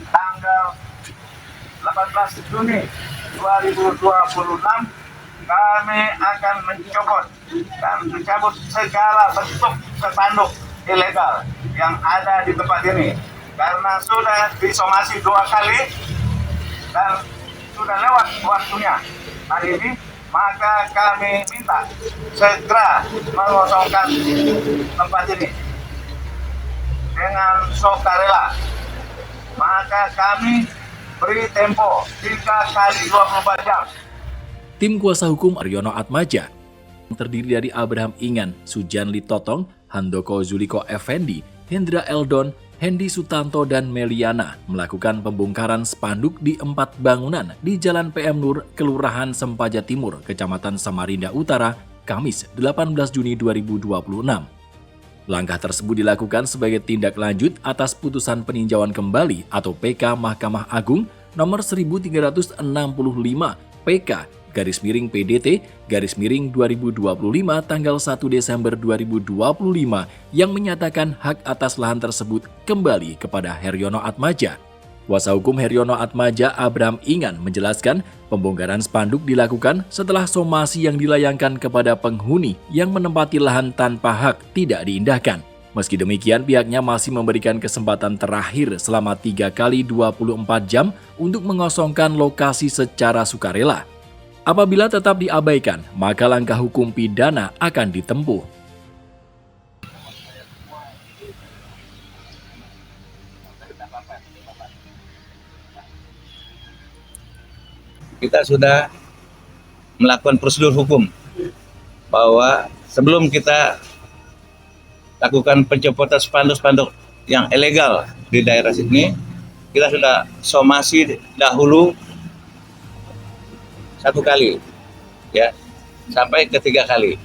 tanggal 18 Juni 2026 kami akan mencopot dan mencabut segala bentuk spanduk ilegal yang ada di tempat ini karena sudah disomasi 2 kali dan sudah lewat waktunya hari ini, maka kami minta segera mengosongkan tempat ini dengan sukarela. Maka kami beri tempo 3 kali 24 jam. Tim kuasa hukum Haryono Atmaja terdiri dari Abraham Ingan, Sujanli Totong, Handoko Zuliko Effendi, Hendra Eldon, Hendi Sutanto, dan Meliana melakukan pembongkaran spanduk di 4 bangunan di Jalan PM Nur, Kelurahan Sempaja Timur, Kecamatan Samarinda Utara, Kamis 18 Juni 2026. Langkah tersebut dilakukan sebagai tindak lanjut atas putusan peninjauan kembali atau PK Mahkamah Agung nomor 1365 PK /PDT /2025 tanggal 1 Desember 2025 yang menyatakan hak atas lahan tersebut kembali kepada Haryono Atmaja. Kuasa hukum Haryono Atmaja Abraham Ingan menjelaskan pembongkaran spanduk dilakukan setelah somasi yang dilayangkan kepada penghuni yang menempati lahan tanpa hak tidak diindahkan. Meski demikian, pihaknya masih memberikan kesempatan terakhir selama 3 kali 24 jam untuk mengosongkan lokasi secara sukarela. Apabila tetap diabaikan, maka langkah hukum pidana akan ditempuh. Kita sudah melakukan prosedur hukum bahwa sebelum kita lakukan pencopotan spanduk-spanduk yang ilegal di daerah sini, kita sudah somasi dahulu 1 kali, ya, sampai ke 3 kali,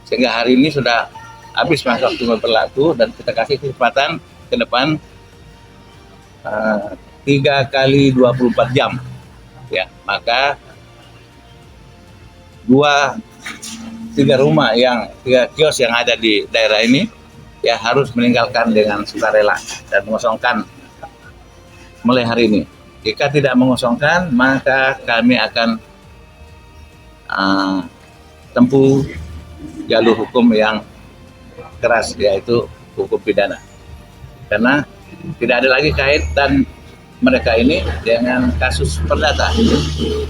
sehingga hari ini sudah habis masa waktu berlaku dan kita kasih kesempatan ke depan 3 kali 24 jam. Ya, maka 2-3 rumah yang 3 kios yang ada di daerah ini ya harus meninggalkan dengan sukarela dan mengosongkan mulai hari ini. Jika tidak mengosongkan, maka kami akan tempuh jalur hukum yang keras, yaitu hukum pidana. Karena tidak ada lagi kaitan mereka ini dengan kasus perdata.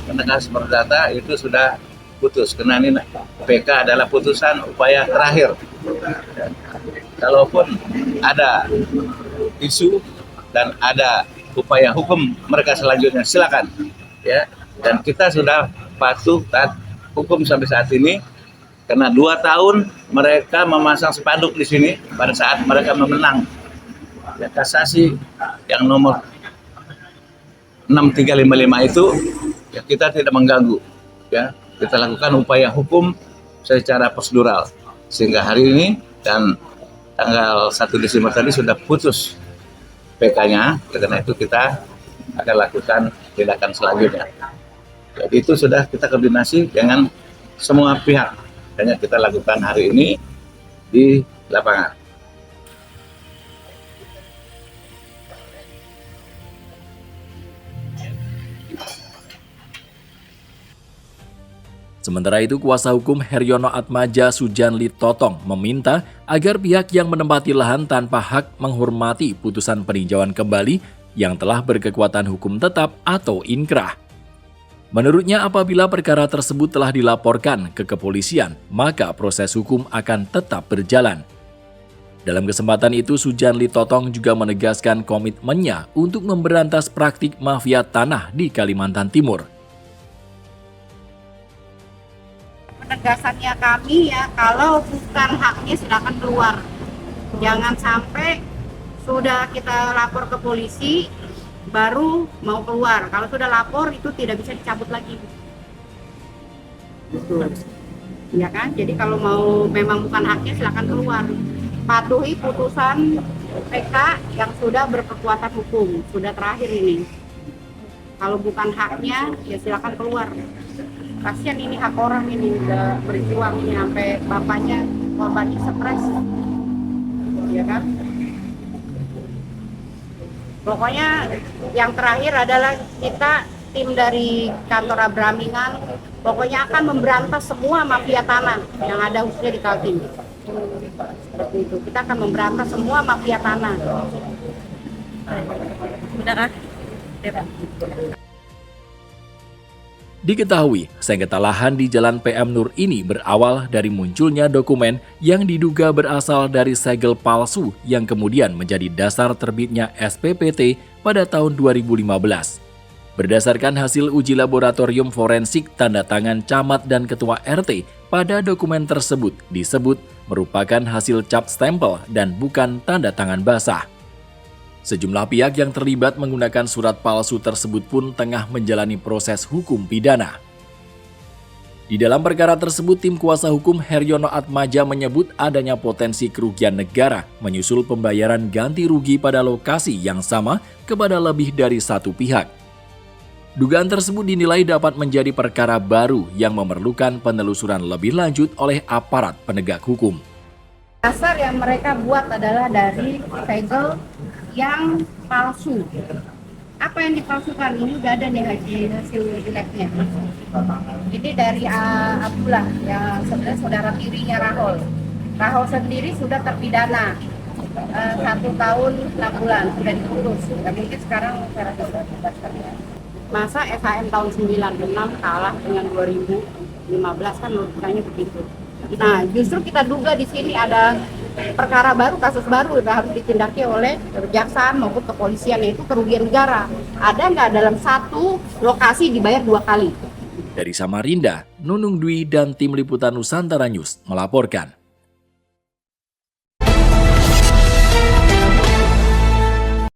Karena kasus perdata itu sudah putus. Karena ini PK adalah putusan upaya terakhir. Kalaupun ada isu dan ada upaya hukum mereka selanjutnya, silakan. Ya, dan kita sudah patuh taat hukum sampai saat ini. Karena 2 tahun mereka memasang spanduk di sini pada saat mereka memenang ya, kasasi yang nomor 6355 itu ya, kita tidak mengganggu, ya, kita lakukan upaya hukum secara prosedural sehingga hari ini dan tanggal 1 Desember tadi sudah putus PK-nya. Karena itu kita akan lakukan tindakan selanjutnya. Jadi itu sudah kita koordinasi dengan semua pihak dan kita lakukan hari ini di lapangan. Sementara itu, kuasa hukum Haryono Atmaja Sujanli Totong meminta agar pihak yang menempati lahan tanpa hak menghormati putusan peninjauan kembali yang telah berkekuatan hukum tetap atau inkrah. Menurutnya, apabila perkara tersebut telah dilaporkan ke kepolisian, maka proses hukum akan tetap berjalan. Dalam kesempatan itu, Sujanli Totong juga menegaskan komitmennya untuk memberantas praktik mafia tanah di Kalimantan Timur. Penegasannya kami ya, kalau bukan haknya silakan keluar. Jangan sampai sudah kita lapor ke polisi baru mau keluar. Kalau sudah lapor itu tidak bisa dicabut lagi. Gitu. Ya kan? Jadi kalau mau memang bukan haknya silakan keluar. Patuhi putusan PK yang sudah berkekuatan hukum, sudah terakhir ini. Kalau bukan haknya ya silakan keluar. Kasihan ini hak orang ini udah berjuang ini sampai bapaknya korbannya stres, ya kan? Pokoknya yang terakhir adalah kita tim dari kantor Abraham Ingan pokoknya akan memberantas semua mafia tanah yang ada khususnya di Kaltim. Seperti itu. Kita akan memberantas semua mafia tanah. Benar. Diketahui, sengketa lahan di Jalan PM Nur ini berawal dari munculnya dokumen yang diduga berasal dari segel palsu yang kemudian menjadi dasar terbitnya SPPT pada tahun 2015. Berdasarkan hasil uji laboratorium forensik tanda tangan camat dan ketua RT, pada dokumen tersebut disebut merupakan hasil cap stempel dan bukan tanda tangan basah. Sejumlah pihak yang terlibat menggunakan surat palsu tersebut pun tengah menjalani proses hukum pidana. Di dalam perkara tersebut, tim kuasa hukum Heryono Atmaja menyebut adanya potensi kerugian negara menyusul pembayaran ganti rugi pada lokasi yang sama kepada lebih dari satu pihak. Dugaan tersebut dinilai dapat menjadi perkara baru yang memerlukan penelusuran lebih lanjut oleh aparat penegak hukum. Dasar yang mereka buat adalah dari segel yang palsu. Apa yang dipalsukan ini udah ada nih hasil labnya. Ini dari Abdullah yang sebenarnya saudara tirinya Rahol. Rahol sendiri sudah terpidana 1 tahun 6 bulan sudah diputus. Ya, mungkin sekarang saya rasa sudah bebas kerja. Masa SHM tahun 96 kalah dengan 2015 kan logikanya begitu. Nah, justru kita duga di sini ada perkara baru, kasus baru yang harus ditindaki oleh kejaksaan maupun kepolisian, yaitu kerugian negara. Ada nggak dalam satu lokasi dibayar 2 kali? Dari Samarinda, Nunung Dwi dan tim liputan Nusantara News melaporkan.